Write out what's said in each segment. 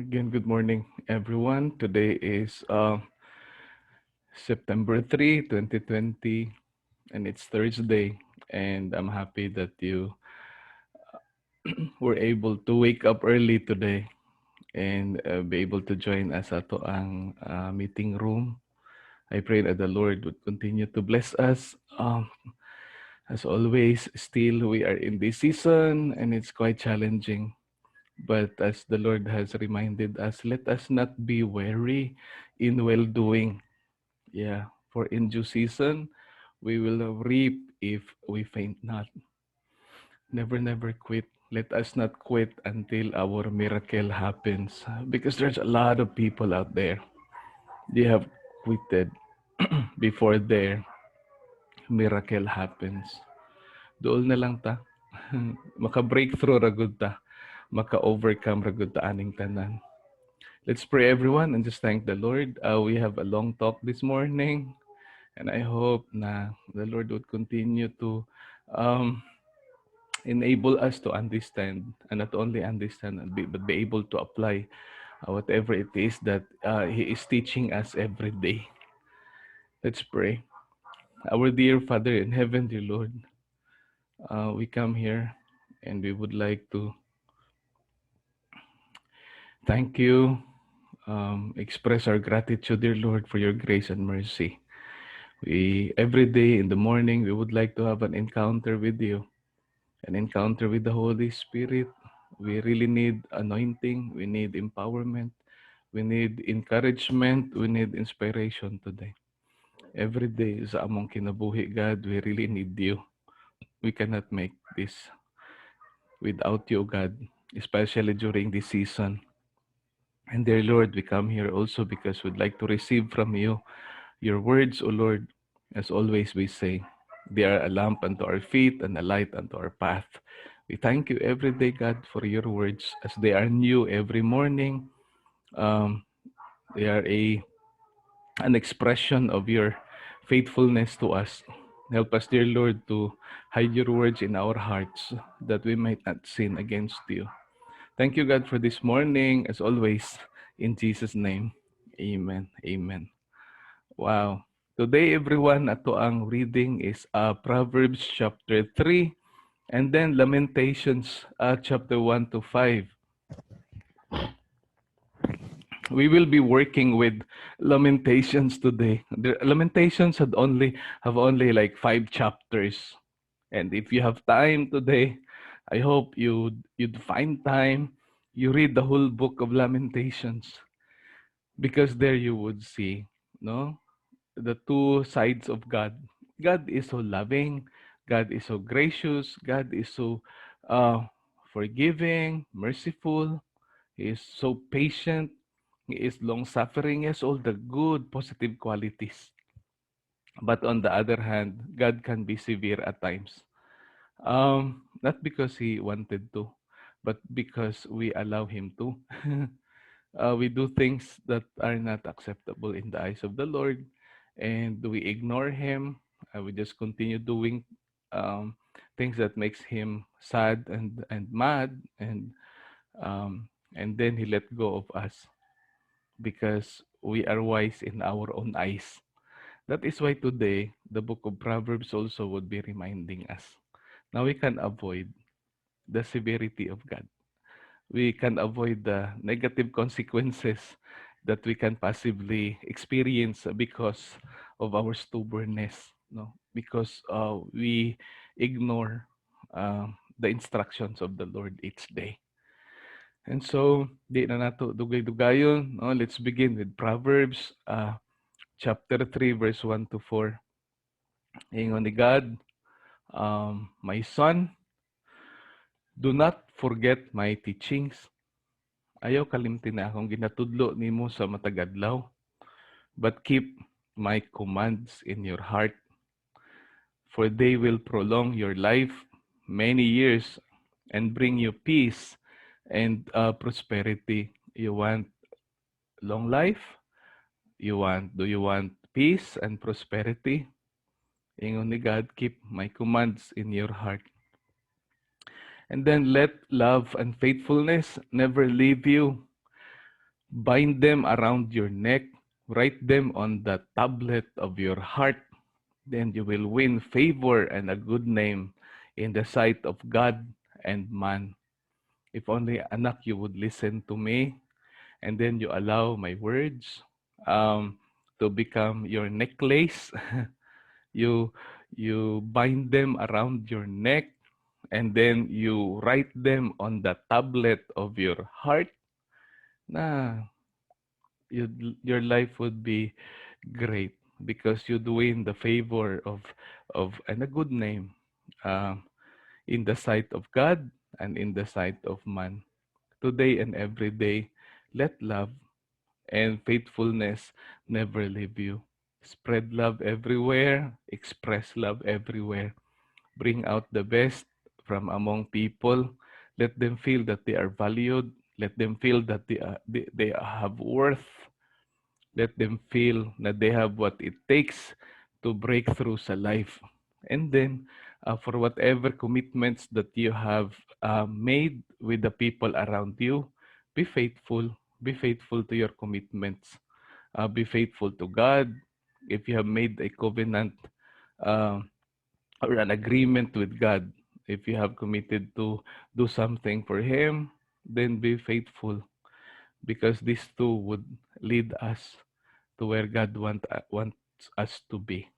Again, good morning, everyone. Today is September 3, 2020, and it's Thursday. And I'm happy that you were able to wake up early today and be able to join us at ang meeting room. I pray that the Lord would continue to bless us. As always, still we are in this season and it's quite challenging. But as the Lord has reminded us, let us not be weary in well doing. Yeah, for in due season, we will reap if we faint not. Never quit. Let us not quit until our miracle happens. Because there's a lot of people out there. They have quitted before their miracle happens. Dool na lang ta. Maka-breakthrough ra gud ta. Maka-overcome ra gud ta aning tanan. Let's pray everyone and just thank the Lord. We have a long talk this morning. And I hope na the Lord would continue to um, enable us to understand, and not only understand, but be able to apply whatever it is that He is teaching us every day. Let's pray. Our dear Father in heaven, dear Lord, we come here and we would like to thank you, express our gratitude, dear Lord, for your grace and mercy. Every day in the morning, we would like to have an encounter with you. An encounter with the Holy Spirit. We really need anointing. We need empowerment. We need encouragement. We need inspiration today. Every day sa among kinabuhi, God, we really need you. We cannot make this without you, God, especially during this season. And dear Lord, we come here also because we'd like to receive from you your words, O Lord. As always, we say, they are a lamp unto our feet and a light unto our path. We thank you every day, God, for your words as they are new every morning. They are an expression of your faithfulness to us. Help us, dear Lord, to hide your words in our hearts that we might not sin against you. Thank you, God, for this morning, as always. In Jesus' name, amen. Amen. Wow. Today, everyone, ato ang reading is Proverbs chapter 3 and then Lamentations chapter 1 to 5. We will be working with Lamentations today. The Lamentations have only like 5 chapters. And if you have time today, I hope you'd find time, you read the whole book of Lamentations because there you would see, no? The two sides of God. God is so loving. God is so gracious. God is so uh, forgiving, merciful. He is so patient. He is long suffering. He has all the good, positive qualities. But on the other hand, God can be severe at times. Not because He wanted to, but because we allow Him to. We do things that are not acceptable in the eyes of the Lord, and we ignore Him. We just continue doing um, things that makes Him sad and mad, and then He let go of us because we are wise in our own eyes. That is why today the book of Proverbs also would be reminding us. Now we can avoid the severity of God. We can avoid the negative consequences that we can possibly experience because of our stubbornness, no? Because we ignore the instructions of the Lord each day. And so, di na nato dugay-dugayon, no? Let's begin with Proverbs chapter 3 verse 1 to 4. Ingon ni God, my son, do not forget my teachings. Ayaw kalimtin na akong ginatudlo nimo sa matagadlaw, but keep my commands in your heart, for they will prolong your life many years and bring you peace and prosperity. You want long life? Do you want peace and prosperity? Ingon ni God, keep my commands in your heart. And then let love and faithfulness never leave you. Bind them around your neck, write them on the tablet of your heart. Then you will win favor and a good name in the sight of God and man. If only, anak, you would listen to me, and then you allow my words um, to become your necklace. you you bind them around your neck, and then you write them on the tablet of your heart. Na your life would be great because you'd win the favor of and a good name um, in the sight of God and in the sight of man. Today and every day, let love and faithfulness never leave you. Spread love everywhere, express love everywhere. Bring out the best from among people. Let them feel that they are valued. Let them feel that they have worth. Let them feel that they have what it takes to break through sa life. And then, for whatever commitments that you have made with the people around you, be faithful. Be faithful to your commitments. Be faithful to God. If you have made a covenant uh, or an agreement with God, if you have committed to do something for Him, then be faithful because these two would lead us to where God wants us to be.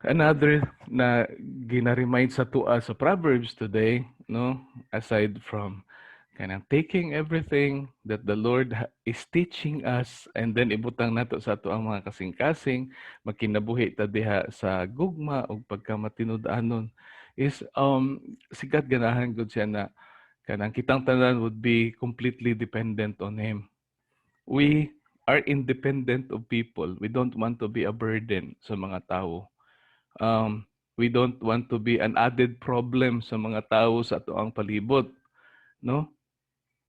Another na gina-remind sa to us sa Proverbs today, no, aside from kind of taking everything that the Lord is teaching us and then ibutang nato sa ato ang mga kasing-kasing, makinabuhi ta diha sa gugma o pagkamatinud-anon is sigat ganahan gud siya na kanang kitang tanan would be completely dependent on Him. We are independent of people. We don't want to be a burden sa mga tao. We don't want to be an added problem sa mga tao sa ato ang palibot, no?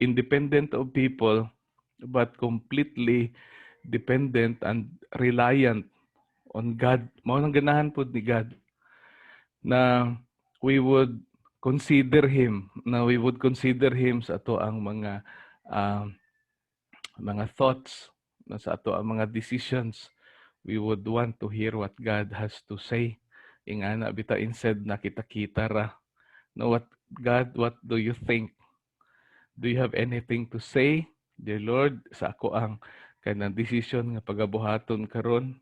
Independent of people, but completely dependent and reliant on God. Mao nang ganahan pud ni God na we would consider Him, sa ato ang um, mga thoughts, na sa ato ang mga decisions. We would want to hear what God has to say. Ingana bita instead na kita-kita ra. No, God, what do you think? Do you have anything to say? Dear Lord, sa ako ang kanang decision nga pagabuhaton karon.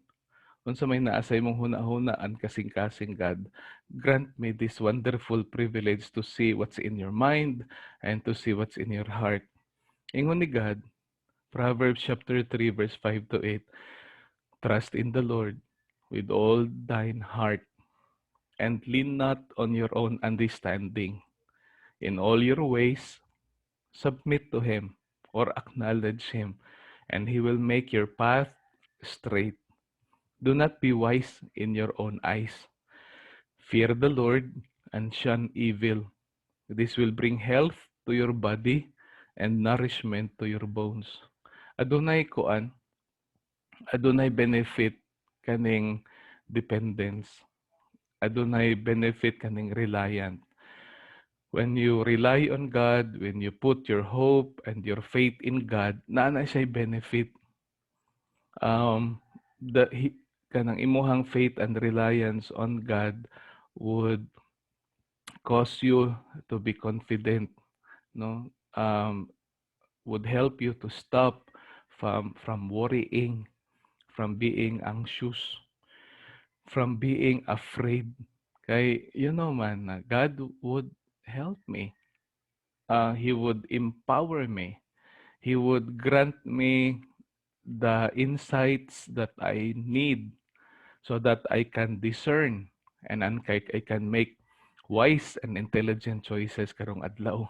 Unsa may naasay mong huna-hunaan kasing-kasing God, grant me this wonderful privilege to see what's in your mind and to see what's in your heart. Ingon ni God, Proverbs chapter 3 verse 5 to 8, trust in the Lord with all thine heart and lean not on your own understanding. In all your ways, submit to Him or acknowledge Him, and He will make your path straight. Do not be wise in your own eyes. Fear the Lord and shun evil. This will bring health to your body and nourishment to your bones. Adunay kuan, adunay benefit kaning dependence. Adunay benefit kaning reliant. When you rely on God, when you put your hope and your faith in God, naana siya benefit. Um, kanang imuhang faith and reliance on God would cause you to be confident, no? Would help you to stop from worrying, from being anxious, from being afraid. Kay you know man, God would help me. He would empower me. He would grant me the insights that I need so that I can discern and I can make wise and intelligent choices karong adlaw.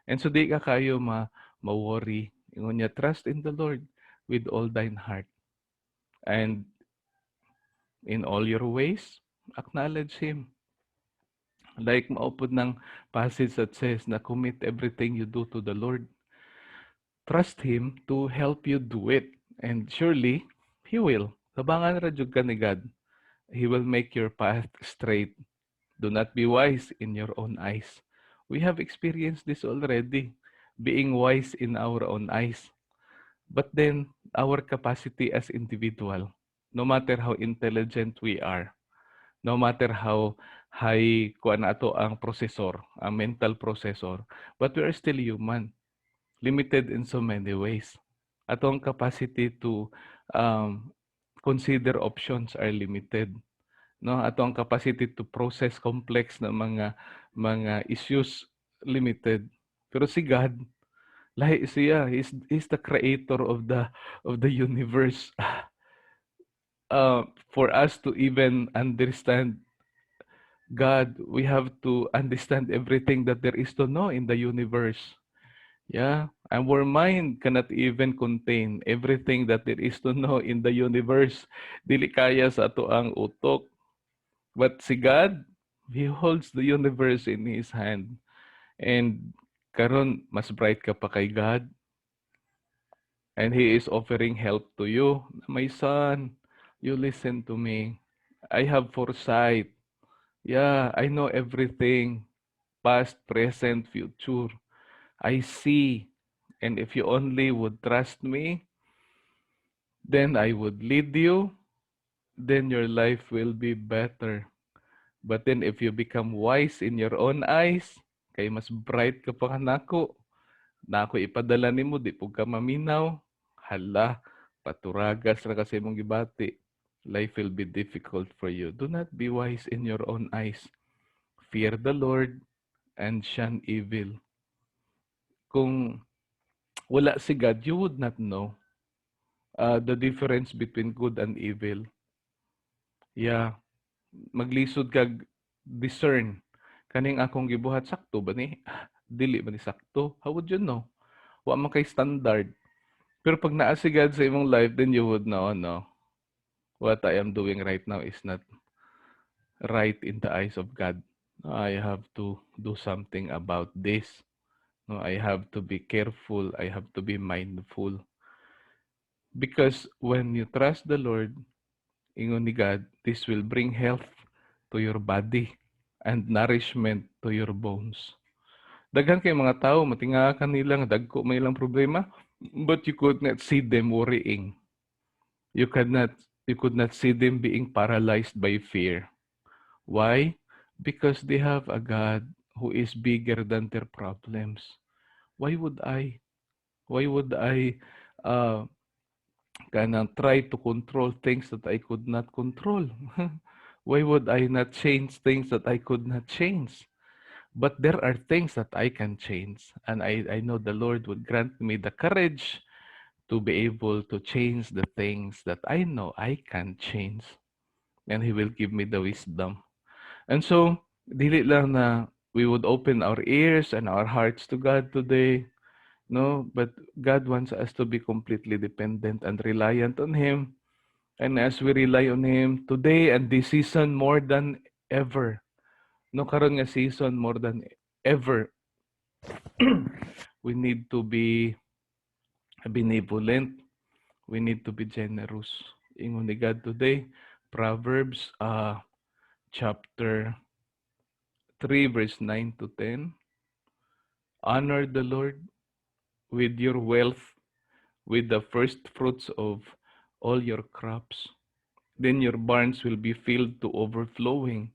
And so di ka kayo ma-worry. Ingon niya, trust in the Lord with all thine heart. And in all your ways, acknowledge Him. Like maupod ng passage that says na commit everything you do to the Lord. Trust Him to help you do it. And surely, He will. Tabangan ra jud ka ni God. He will make your path straight. Do not be wise in your own eyes. We have experienced this already, being wise in our own eyes. But then, our capacity as individual, no matter how intelligent we are, no matter how high kuan ato ang processor, ang mental processor, but we are still human, limited in so many ways. Atong capacity to um, consider options are limited, no? Atong capacity to process complex na mga issues limited. Pero si God, lahi siya. He's the creator of the universe. For us to even understand God, we have to understand everything that there is to know in the universe. Yeah, our mind cannot even contain everything that there is to know in the universe. Dili kaya sa ato ang utok. But si God, He holds the universe in His hand. And karon mas bright ka pa kay God, and He is offering help to you. My son, you listen to me. I have foresight. Yeah, I know everything. Past, present, future. I see. And if you only would trust me, then I would lead you. Then your life will be better. But then if you become wise in your own eyes, kay mas bright ka pa nako. Nako ipadala nimo di pug ka maminaw. Hala, paturagas ra kasi mong gibati. Life will be difficult for you. Do not be wise in your own eyes. Fear the Lord and shun evil. Kung wala si God, you would not know the difference between good and evil. Yeah, maglisod kag discern. Kaning akong gibuhat sakto ba ni? Dili ba ni sakto? How would you know? Wa man kay standard. Pero pag naa si God sa imong life, then you would know, no, what I am doing right now is not right in the eyes of God. I have to do something about this. No, I have to be careful. I have to be mindful. Because when you trust the Lord, ingon ni God, this will bring health to your body and nourishment to your bones. Daghan kay mga tao, matinga ka nilang, dagko may ilang problema, but you could not see them worrying. You could not see them being paralyzed by fear. Why? Because they have a God who is bigger than their problems. Why would I? Why would I uh, kanang try to control things that I could not control? Why would I not change things that I could not change? But there are things that I can change, and I know the Lord would grant me the courage to be able to change the things that I know I can change. And He will give me the wisdom. And so, dili lang na we would open our ears and our hearts to God today, no? But God wants us to be completely dependent and reliant on Him. And as we rely on Him today and this season more than ever, no karon nga season more than ever, we need to be benevolent. We need to be generous. Ingon ni God today, Proverbs chapter 3 verse 9 to 10. Honor the Lord with your wealth, with the first fruits of all your crops. Then your barns will be filled to overflowing,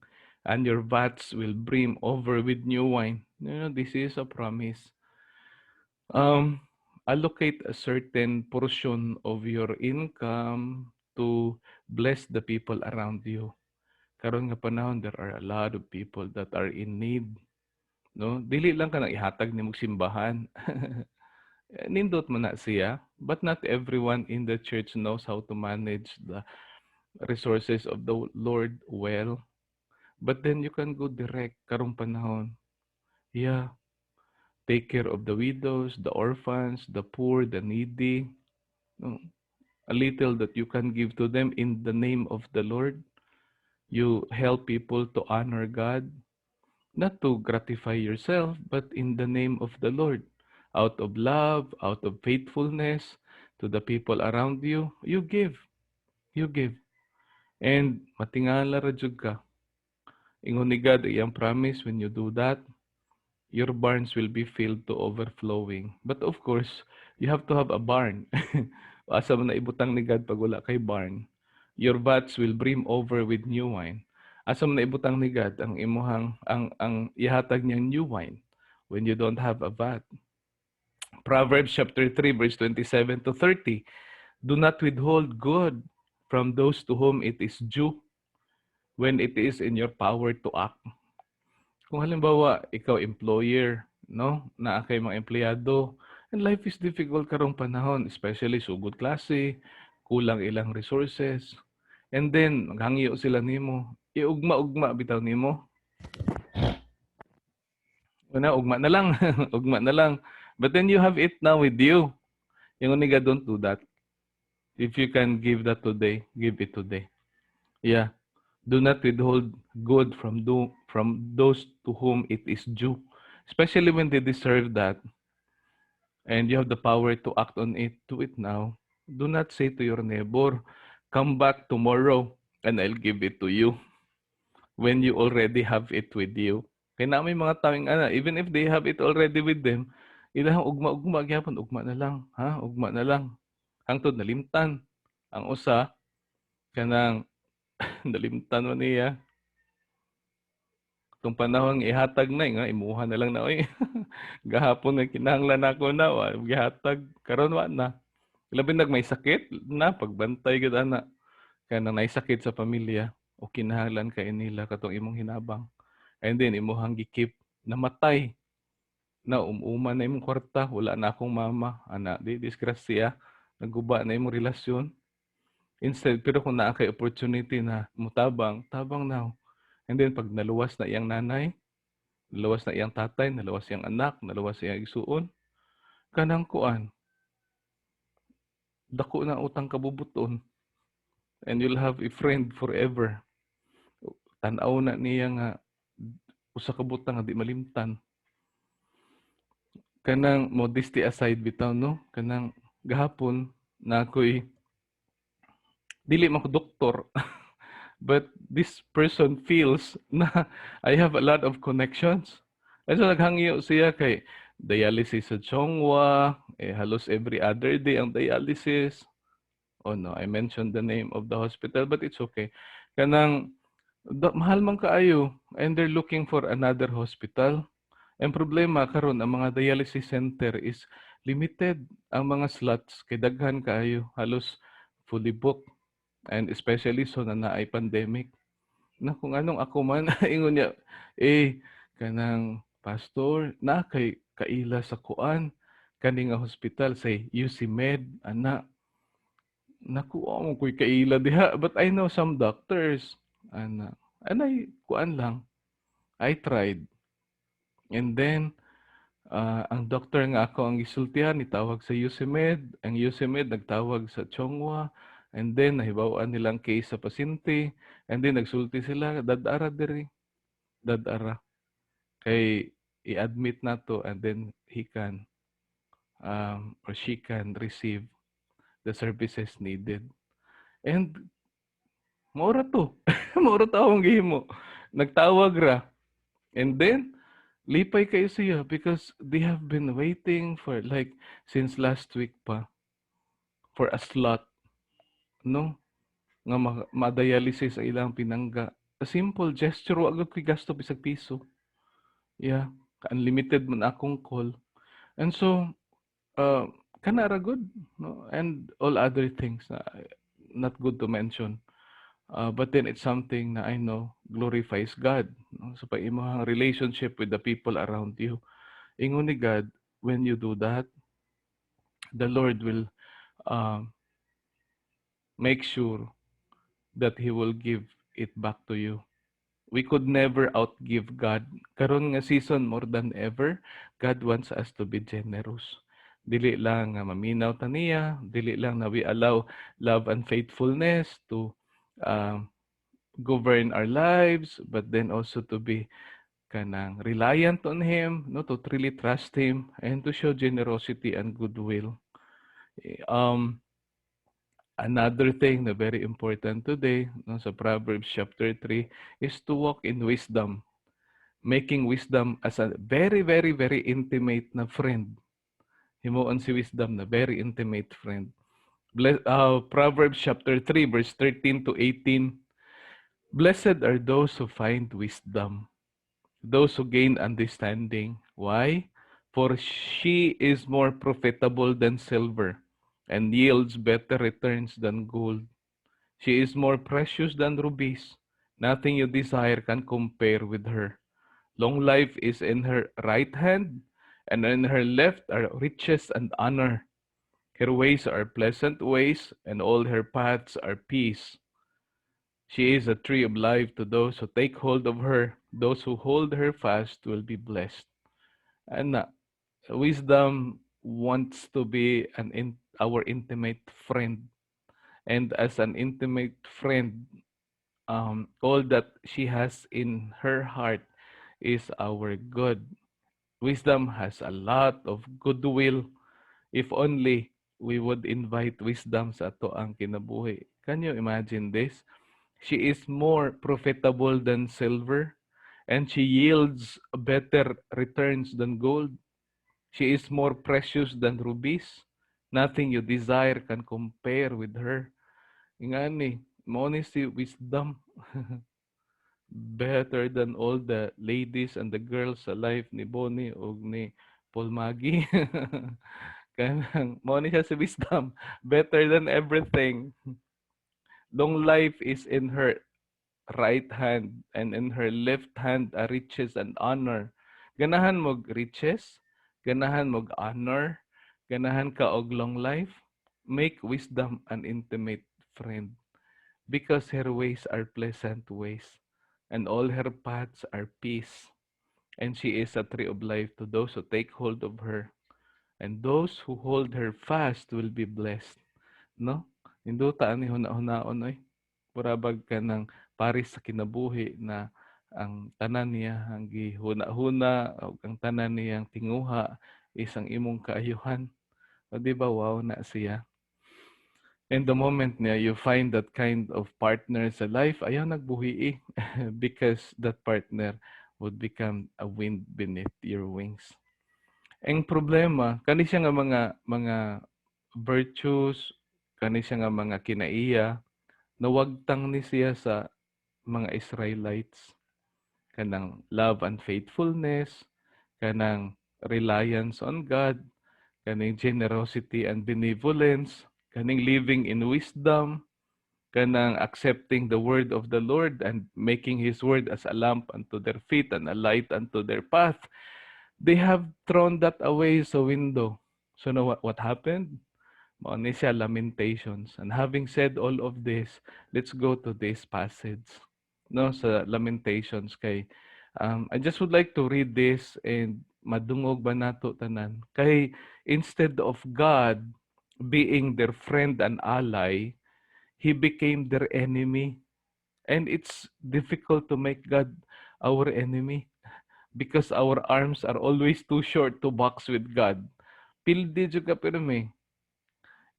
and your vats will brim over with new wine. You know, this is a promise. Um, allocate a certain portion of your income to bless the people around you. Karon nga panahon, there are a lot of people that are in need. No? Dili lang ka nang ihatag ni mong simbahan. Nindot man na siya, but not everyone in the church knows how to manage the resources of the Lord well. But then you can go direct karong panahon. Yeah, take care of the widows, the orphans, the poor, the needy. No, a little that you can give to them in the name of the Lord. You help people to honor God, not to gratify yourself, but in the name of the Lord. Out of love, out of faithfulness to the people around you, you give. You give. And matingala ra jud ka. Ingon ni God, iyang promise when you do that, your barns will be filled to overflowing. But of course, you have to have a barn. Asa mo na ibutang ni God pag wala kay barn. Your vats will brim over with new wine. Asa mo na ibutang ni God ang imuhang ang ihatag niyang new wine when you don't have a vat. Proverbs chapter 3 verse 27 to 30. Do not withhold good from those to whom it is due when it is in your power to act. Kung halimbawa, ikaw employer, no? Na kay mga empleyado, and life is difficult karong panahon, especially sugod klase, kulang ilang resources. And then, maghangyo sila nimo. Iugma-ugma bitaw nimo. Una, ugma na lang. Ugma na lang. But then you have it now with you. Yung uniga, don't do that. If you can give that today, give it today. Yeah. Do not withhold good from those to whom it is due, especially when they deserve that, and you have the power to act on it. Do it now. Do not say to your neighbor, "Come back tomorrow, and I'll give it to you," when you already have it with you. Kaya na may mga tawing even if they have it already with them, ilang ugma-ugma gyapon, ugma na lang, ha? Ugma na lang. Hangtod nalimtan. Ang usa kanang nalimtan man niya. Itong panahon ihatag na nga imuha na lang na oy. Gahapon nga kinahanglan nako na wa gihatag karon wa na. Labi nag may sakit na pagbantay gid ana kanang naisakit sa pamilya o kinahanglan kay nila katong imong hinabang. And then imuhang gikip namatay na umuman na imong kwarta wala na akong mama ana di disgrasya naguba na imong relasyon. Instead pero kung naa kay opportunity na mutabang tabang now. And then pag naluwas na iyang nanay, naluwas na iyang tatay, naluwas iyang anak, naluwas iyang igsuon, kanang kuan, dako na utang kabubuton, and you'll have a friend forever. Tan-aw na niya nga usa ka butang nga di malimtan. Kanang modesty aside bitaw no, kanang gahapon na ako'y dili man ko doktor. But this person feels na I have a lot of connections. And so naghangyo siya kay dialysis sa Chongwa, halos every other day ang dialysis. Oh no, I mentioned the name of the hospital, but it's okay. Kanang mahal man kaayo, and they're looking for another hospital. Ang problema karon ang mga dialysis center is limited ang mga slots kay daghan kaayo, halos fully booked. And especially so na naay pandemic. Na kung anong ako man ingon niya, kanang pastor na kay kaila sa kuan kani nga hospital say UC Med ana. Naku mo ko'y kaila diha, but I know some doctors ana. Anay kuan lang. I tried. And then ang doktor nga ako ang gisultihan nitawag sa UC Med, ang UC Med nagtawag sa Chongwa, and then nahibaw-an nilang case sa pasyente, and then nagsulti sila dad-ara diri, dad-ara kay i-admit nato, and then he can or she can receive the services needed. And maura to, maura to akong gihimo. Nagtawag ra, and then lipay kayo siya because they have been waiting for like since last week pa for a slot, no? Nga ma-dialysis ang ilang pinangga. A simple gesture, wa gyud ko'y gasto bisag piso. Yeah, unlimited man akong call. And so, uh, kana ra good, no? And all other things na not good to mention. But then it's something na I know glorifies God. No? So, pag imong relationship with the people around you, ingon ni God, when you do that, the Lord will make sure that He will give it back to you. We could never outgive God. Karon nga season, more than ever, God wants us to be generous. Dili lang nga maminaw ta niya, dili lang na we allow love and faithfulness to govern our lives, but then also to be kanang reliant on Him, no, to really trust Him, and to show generosity and goodwill. Another thing na very important today, no, sa Proverbs chapter 3 is to walk in wisdom. making wisdom as a very, very, very intimate na friend. Himuon si wisdom na very intimate friend. Proverbs chapter 3, verse 13 to 18. Blessed are those who find wisdom, those who gain understanding. Why? For she is more profitable than silver and yields better returns than gold. She is more precious than rubies. Nothing you desire can compare with her. Long life is in her right hand, and in her left are riches and honor. Her ways are pleasant ways, and all her paths are peace. She is a tree of life to those who take hold of her. Those who hold her fast will be blessed. And wisdom wants to be our intimate friend. And as an intimate friend, all that she has in her heart is our good. Wisdom has a lot of goodwill. If only we would invite wisdom sa ato ang kinabuhi. Can you imagine this? She is more profitable than silver, and she yields better returns than gold. She is more precious than rubies. Nothing you desire can compare with her. Ingani, mo ni si wisdom. Better than all the ladies and the girls sa life ni Bonnie o ni Paul Maggie. Kanang, mo ni siya si wisdom. Better than everything. Long life is in her right hand, and in her left hand are riches and honor. Ganahan mo riches, ganahan mo honor, ganahan ka og long life. Make wisdom an intimate friend, because her ways are pleasant ways, and all her paths are peace. And she is a tree of life to those who take hold of her, and those who hold her fast will be blessed. No? Induta ani huna-hunaon oy. Murabag ka ng paris sa kinabuhi na ang tanan niya ang gihuna-huna o ang tanan niyang tinguha isang imong kaayuhan. O di ba wow na siya? And the moment niya you find that kind of partner sa life, ayaw nagbuhi because that partner would become a wind beneath your wings. Ang problema, kani siya nga mga virtues, kani siya nga mga kinaiya, nawagtang ni siya sa mga Israelites. Kanang love and faithfulness, kanang reliance on God, kaning generosity and benevolence, kaning living in wisdom, kanang accepting the word of the Lord and making His word as a lamp unto their feet and a light unto their path. They have thrown that away sa window. So now what happened? Mao ni siya Lamentations. And having said all of this, let's go to this passage. No, sa Lamentations kay I just would like to read this and madungog ba nato tanan. Kay instead of God being their friend and ally, He became their enemy. And it's difficult to make God our enemy because our arms are always too short to box with God. Pildi jud ka pirmi.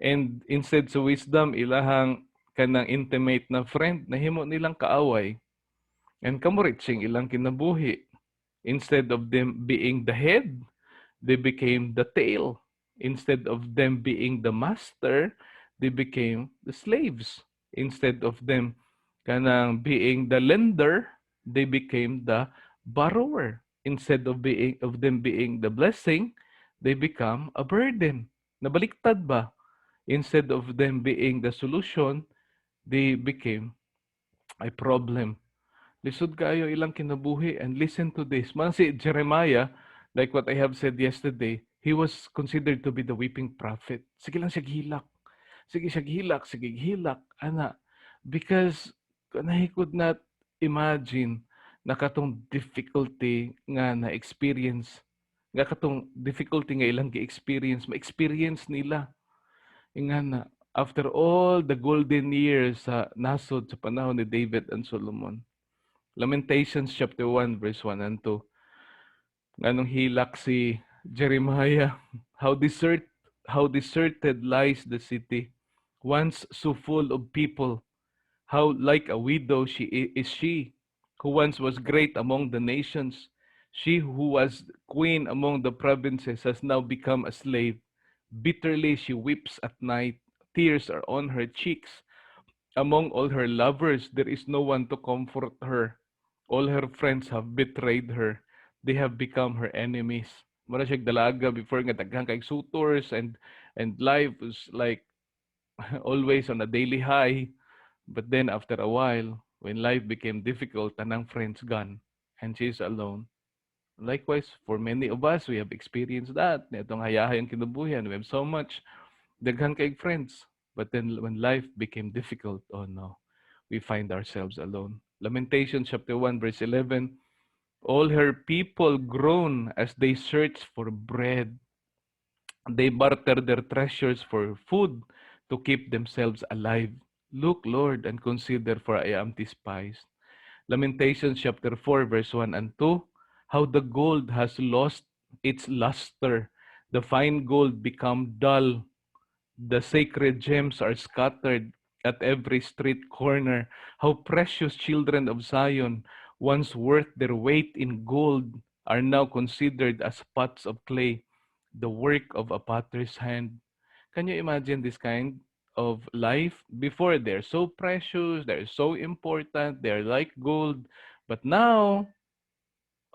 And instead sa wisdom, ilahang kanang intimate na friend, nahimo nilang kaaway. And kamo reaching ilang kinabuhi. Instead of them being the head, they became the tail. Instead of them being the master, they became the slaves. Instead of them kanang being the lender, they became the borrower. Instead of them being the blessing, they become a burden. Nabaliktad ba? Instead of them being the solution, they became a problem. Lisod kayo ilang kinabuhi, and listen to this. Man si Jeremiah, like what I have said yesterday, he was considered to be the weeping prophet. Sige lang siya gihilak. Sige siya gihilak, sige gihilak. Ana, because he could not imagine na katong difficulty nga na-experience, nga katong difficulty nga ilang gi-experience, ma-experience nila. Ingana, after all the golden years sa nasod sa panahon ni David and Solomon. Lamentations chapter 1 verse 1 and 2. Nganong hilak si Jeremiah, how deserted lies the city, once so full of people. How like a widow is she, who once was great among the nations. She who was queen among the provinces has now become a slave. Bitterly she weeps at night. Tears are on her cheeks. Among all her lovers, there is no one to comfort her. All her friends have betrayed her. They have become her enemies. Mura siya dalaga before nga daghang kay suitors, and life was like always on a daily high. But then after a while, when life became difficult, tanang friends gone, and she's alone. Likewise, for many of us, we have experienced that. Itong hayahayang kinabuhian, we have so much daghan kay friends. But then when life became difficult, oh no, we find ourselves alone. Lamentation chapter 1 verse 11, all her people groan as they search for bread. They barter their treasures for food to keep themselves alive. Look, Lord, and consider, for I am despised. Lamentations chapter 4 verse 1 and 2, how the gold has lost its luster. The fine gold become dull. The sacred gems are scattered at every street corner. How precious children of Zion, once worth their weight in gold, are now considered as pots of clay, the work of a potter's hand. Can you imagine this kind of life? Before, they're so precious, they're so important, they're like gold. But now,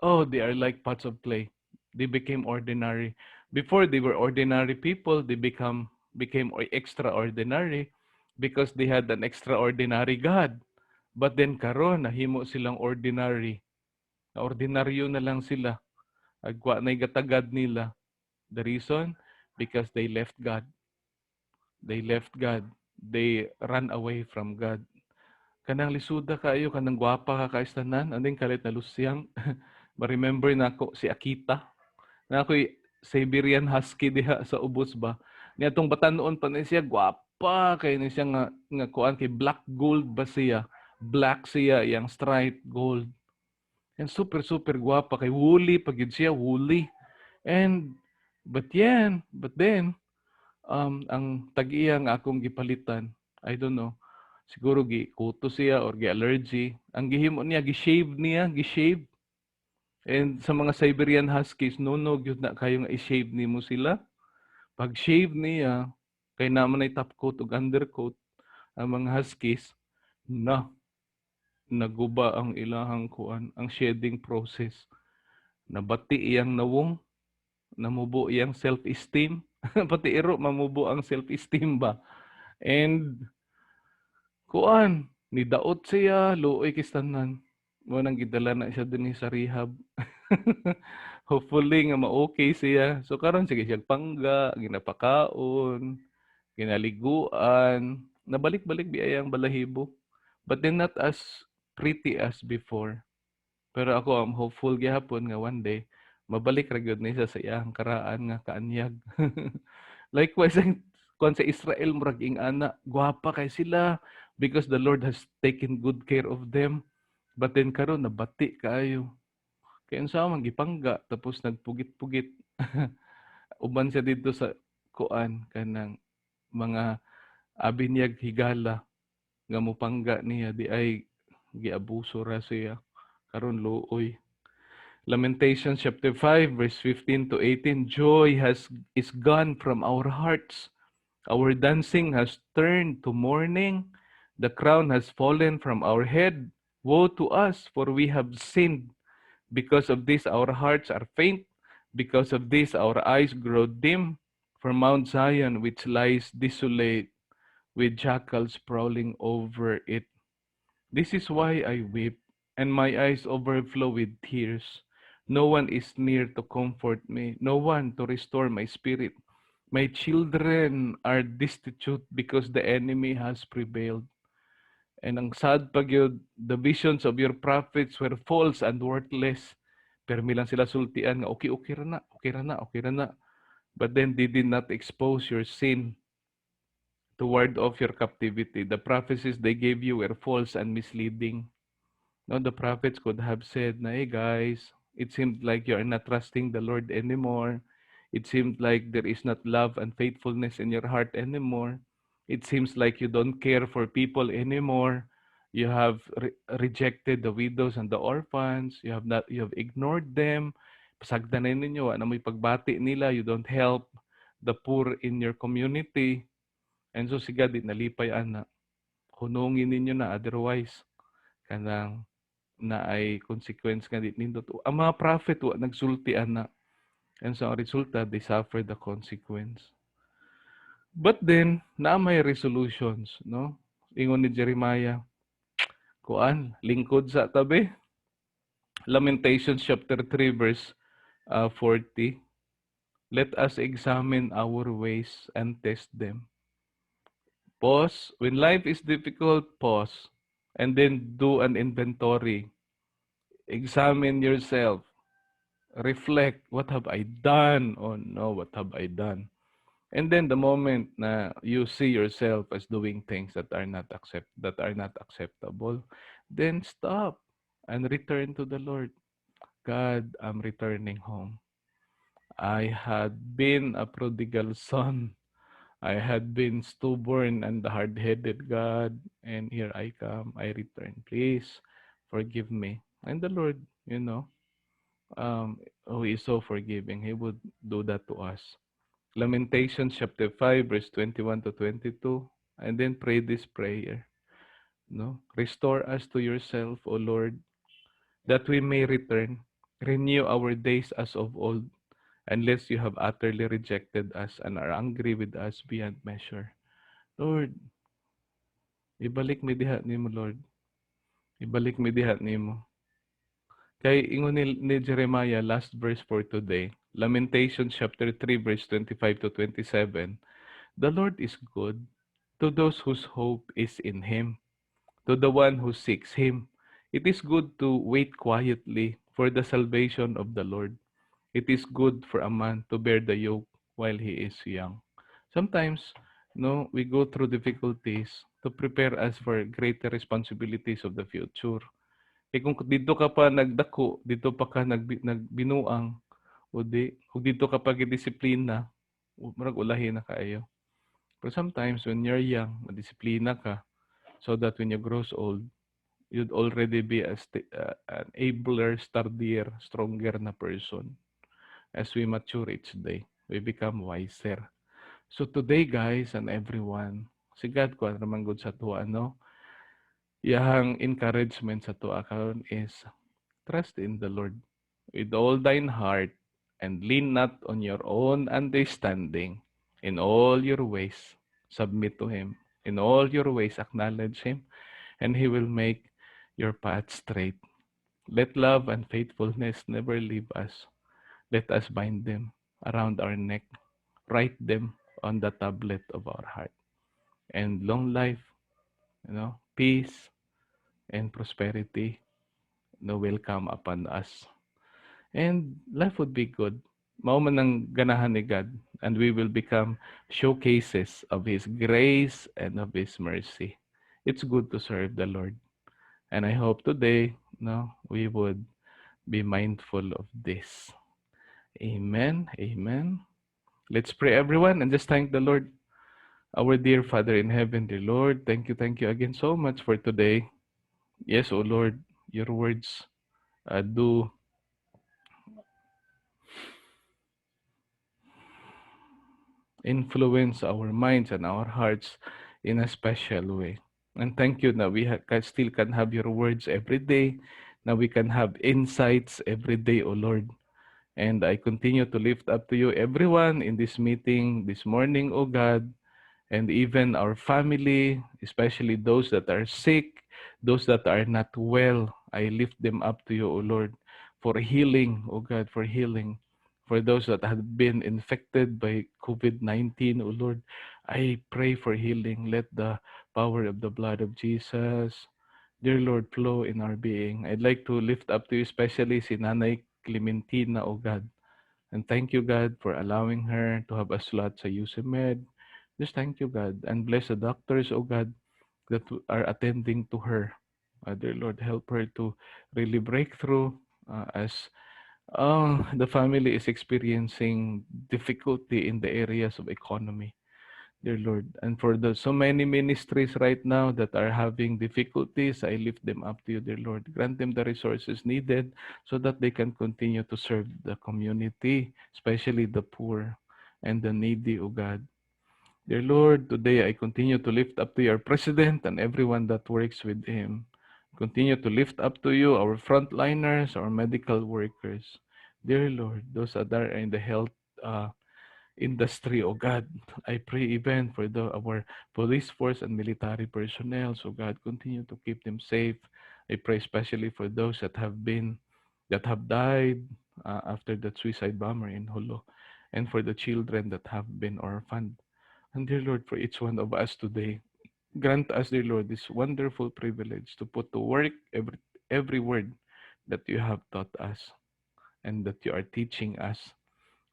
oh, they are like pots of clay. They became ordinary. Before they were ordinary people, they became extraordinary because they had an extraordinary God. But then karon nahimo silang ordinary. Ordinaryo na lang sila. Agwa na gatagad nila. The reason? Because they left God. They left God. They ran away from God. Kanang lisuda kayo, kanang gwapa ka kaistanan, anding kalit na lusyang. Ma-remember na ako si Akita. Na ako'y Siberian Husky diha sa ubos ba. Niya tong bata noon pa na siya, gwapa kay ni siya nga kuan kay black gold ba siya. Black siya, yang stripe gold. And super super gwapa kay woolly pagid siya, woolly. And but then ang tag-iya nga akong gipalitan, I don't know. Siguro kuto siya or gi-allergy. Ang gihimo niya, gi-shave. And sa mga Siberian Huskies, no, gyud na kayo nga i-shave nimo sila. Pag shave niya, kay naman ay top coat ug undercoat, ang mga Huskies, na, naguba ang ilahang kuan, ang shedding process. Nabati iyang nawong, namubo iyang self-esteem. Pati iro, mamubo ang self-esteem ba? And kuan, nidaot siya, luoy kistanan. Mo nang gidala na siya dinhi sa rehab. Hopefully nga ma-okay siya. So karon sige siya pangga, ginapakaon, ginaliguan, nabalik-balik biyayang balahibo. But then not as pretty as before. Pero ako am hopeful gyapon nga one day mabalik ra gyud ni siya sa iyang karaan nga kaanyag. Likewise, ang kuan sa Israel murag ing ana, gwapa kay sila because the Lord has taken good care of them. But then karon nabati kaayo. Kaya unsa man gipangga tapos nagpugit-pugit. Uban siya dito sa kuan kanang mga abinyag higala nga mopangga niya di ay giabuso ra siya karon luoy. Lamentations chapter 5 verse 15 to 18, joy is gone from our hearts. Our dancing has turned to mourning. The crown has fallen from our head. Woe to us, for we have sinned. Because of this, our hearts are faint. Because of this, our eyes grow dim. For Mount Zion, which lies desolate, with jackals prowling over it. This is why I weep, and my eyes overflow with tears. No one is near to comfort me, no one to restore my spirit. My children are destitute because the enemy has prevailed. And ang sad pag yun, the visions of your prophets were false and worthless. Permi lang sila sultian nga, okay ra na, okay ra na, okay ra na. But then they did not expose your sin to ward off your captivity. The prophecies they gave you were false and misleading. No, the prophets could have said, hey guys, it seemed like you are not trusting the Lord anymore. It seemed like there is not love and faithfulness in your heart anymore. It seems like you don't care for people anymore. You have rejected the widows and the orphans. You have ignored them. Pasagdanan ninyo, ano mo'y pagbati nila. You don't help the poor in your community. And so siga di nalipay ana. Hunungin ninyo na otherwise kanang na ay consequence nga di nindot. Ang mga prophet wa nagsulti ana. And so ang resulta, they suffer the consequence. But then, na may resolutions, no? Ingon ni Jeremiah, kuan, lingkod sa tabi. Lamentations chapter 3 verse 40. Let us examine our ways and test them. Pause. When life is difficult, pause. And then do an inventory. Examine yourself. Reflect. What have I done? Oh no, what have I done? And then the moment na you see yourself as doing things that are not acceptable, then stop and return to the Lord. God, I'm returning home. I had been a prodigal son. I had been stubborn and hard-headed, God, and here I come. I return. Please forgive me. And the Lord, who is so forgiving, He would do that to us. Lamentations chapter 5, verse 21 to 22. And then pray this prayer. No? Restore us to yourself, O Lord, that we may return. Renew our days as of old, unless you have utterly rejected us and are angry with us beyond measure. Lord, ibalik mi diha nimo, Lord. Ibalik mi diha nimo. Kay ingon ni Jeremiah, last verse for today, Lamentations chapter 3, verse 25 to 27. The Lord is good to those whose hope is in Him, to the one who seeks Him. It is good to wait quietly for the salvation of the Lord. It is good for a man to bear the yoke while he is young. Sometimes, no, we go through difficulties to prepare us for greater responsibilities of the future. Eh kung dito ka pa nagdako, dito pa ka nagbinuang, o di, kung dito ka pa gidisiplina, murag ulahi na kaayo. But sometimes when you're young, madisiplina ka so that when you grows old, you'd already be an abler, sturdier, stronger na person. As we mature each day, we become wiser. So today, guys, and everyone, si God ko naman good sa tuwa, no? Yang encouragement sa tuwa karon is trust in the Lord with all thine heart and lean not on your own understanding. In all your ways, submit to Him. In all your ways, acknowledge Him, and He will make your path straight. Let love and faithfulness never leave us. Let us bind them around our neck, write them on the tablet of our heart. And long life, peace and prosperity, will come upon us. And life would be good. Mao man ang ganahan ni God, and we will become showcases of His grace and of His mercy. It's good to serve the Lord. And I hope today, we would be mindful of this. Amen. Amen. Let's pray, everyone, and just thank the Lord. Our dear Father in heaven, dear Lord, thank you again so much for today. Yes, O Lord, your words do influence our minds and our hearts in a special way. And thank you that we still can have your words every day, that we can have insights every day, O Lord. And I continue to lift up to you everyone in this meeting this morning, O God, and even our family, especially those that are sick, those that are not well. I lift them up to you, O Lord, for healing, O God, for healing. For those that have been infected by COVID-19, O Lord, I pray for healing. Let the power of the blood of Jesus, dear Lord, flow in our being. I'd like to lift up to you especially si Nanay Clementina, O God. And thank you, God, for allowing her to have a slot sa UCMed. Just thank you, God, and bless the doctors, oh God, that are attending to her. Dear Lord, help her to really break through as the family is experiencing difficulty in the areas of economy. dear Lord. And for the so many ministries right now that are having difficulties, I lift them up to you, dear Lord. Grant them the resources needed so that they can continue to serve the community, especially the poor and the needy, O God. Dear Lord, today I continue to lift up to your president and everyone that works with him. Continue to lift up to you our frontliners, our medical workers. Dear Lord, those that are in the health uh, industry, oh God. I pray even for our police force and military personnel. So God, continue to keep them safe. I pray especially for those that have died after that suicide bomber in Holo, and for the children that have been orphaned. And dear Lord, for each one of us today, grant us, dear Lord, this wonderful privilege to put to work every word that you have taught us and that you are teaching us.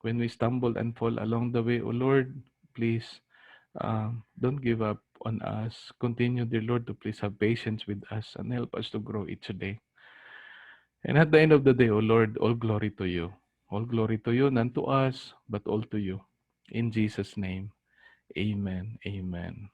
When we stumble and fall along the way, O Lord, please don't give up on us. Continue, dear Lord, to please have patience with us and help us to grow each day. And at the end of the day, O Lord, all glory to you. All glory to you, none to us, but all to you. In Jesus' name, amen. Amen.